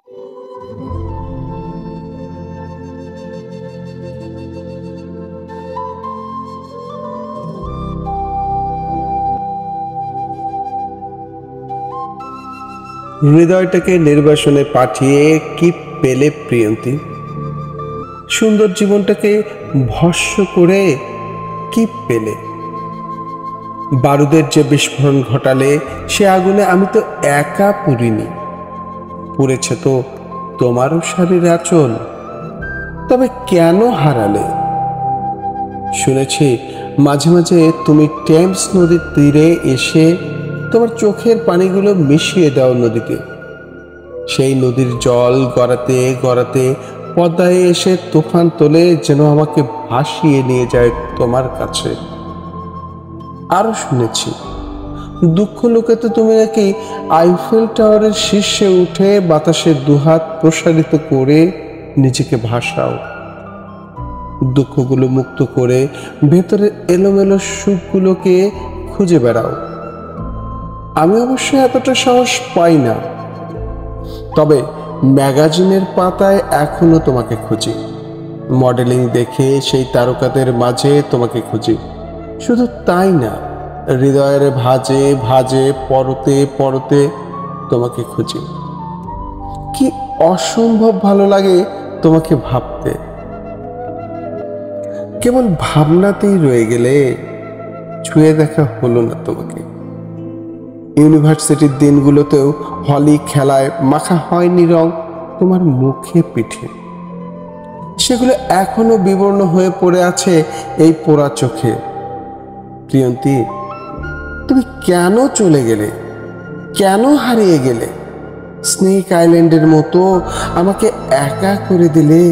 হৃদয়টাকে নির্বাসনে পাঠিয়ে কি পেলে প্রিয়ন্তী? সুন্দর জীবনটাকে ভস্ম করে কি পেলে? বারুদের যে বিস্ফোরণ ঘটালে সে আগুনে আমি তো একা পুড়িনি, পুড়েছে তো তোমারও শাড়ির আঁচল। তবে কেন হারালে? শুনেছি মাঝে মাঝে তুমি টেমস নদীর তীরে এসে তোমার চোখের পানিগুলো মিশিয়ে দাও নদীতে। সেই নদীর জল গড়াতে গড়াতে পদ্মায় এসে তুফান তোলে, যেন আমাকে ভাসিয়ে নিয়ে যায় তোমার কাছে। আরো শুনেছি দুঃখ লুকাতে তুমি নাকি আইফেল টাওয়ারের শীর্ষে উঠে বাতাসে দুহাত প্রসারিত করে নিজেকে ভাসাও, দুঃখগুলো মুক্ত করে ভেতরের এলোমেলো সুখগুলোকে খুঁজে বেড়াও। আমি অবশ্য এতটা সাহস পাই না, তবে ম্যাগাজিনের পাতায় এখনো তোমাকে খুঁজি, মডেলিং দেখে সেই তারকাদের মাঝে তোমাকে খুঁজি। শুধু তাই না, হৃদয়ের ভাজে ভাজে পরতে পরতে তোমাকে খুঁজি। কি অসম্ভব ভালো লাগে তোমাকে ভাবতে। কেবল ভাবনাতেই রয়ে গেলে, ছুঁয়ে দেখা হলো না তোমাকে। ইউনিভার্সিটির দিনগুলোতেও হলি খেলায় মাখা হয়নি রং তোমার মুখে পিঠে, সেগুলো এখনো বিবর্ণ হয়ে পড়ে আছে এই পোড়া চোখে। প্রিয়ন্তী, তুমি কেন চলে গেলে? কেন হারিয়ে গেলে? স্নেক আইল্যান্ডের মতো আমাকে একা করে দিলে।